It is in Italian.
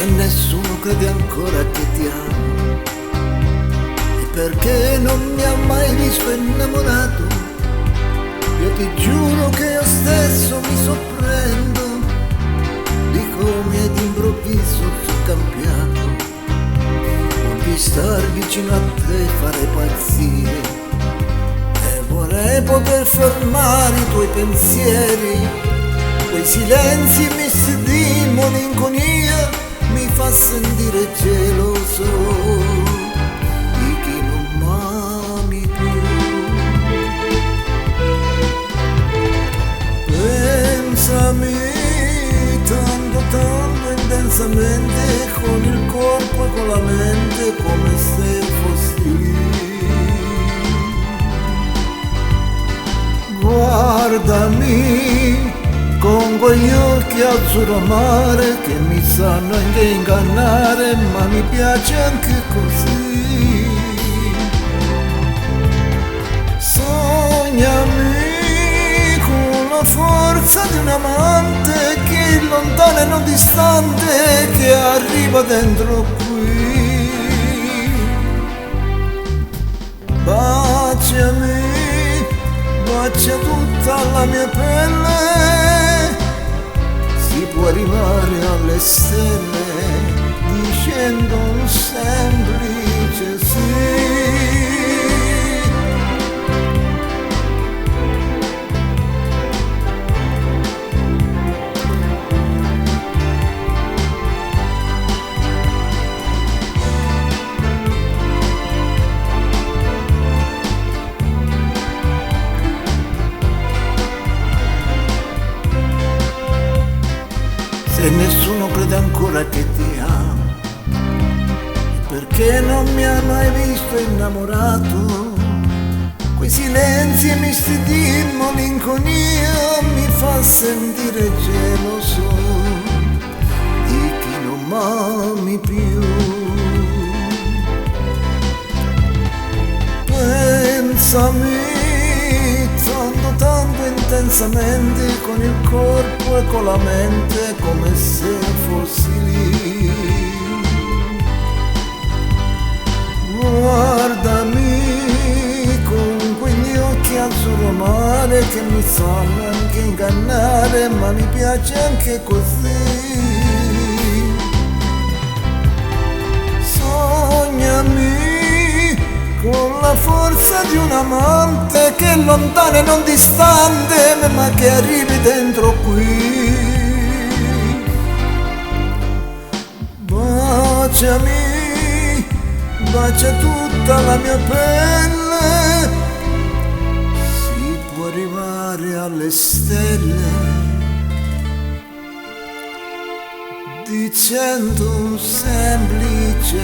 se nessuno crede ancora che ti amo, e perché non mi ha mai visto innamorato. Io ti giuro che io stesso mi sorprendo di come d'improvviso sono cambiato, di star vicino a te fare pazzie, e vorrei poter fermare i tuoi pensieri. Quei silenzi misti di malinconia mi fa sentire geloso di chi non m'ami più. Pensami tanto tanto intensamente, con il corpo e con la mente, come se fossi lì. Guardami con quegli occhi azzurro mare che mi sanno anche ingannare, ma mi piace anche così. Sognami con la forza di un amante che lontano e non distante, che arriva dentro qui. Baciami, bacia tutta la mia pelle, si può arrivare alle stelle dicendo un semplice sì. Se nessuno crede ancora che ti amo, perché non mi ha mai visto innamorato. Quei silenzi misti di malinconia mi fa sentire geloso di chi non m'ami più. Pensami tanto tanto intensamente, con il corpo e con la mente, come se fossi lì. Guardami con quegli occhi azzurro mare che mi sanno anche ingannare, ma mi piace anche così. Sognami con la forza di un amante che è lontano e non distante, ma che arrivi dentro qui. Baciami, bacia tutta la mia pelle, si può arrivare alle stelle dicendo un semplice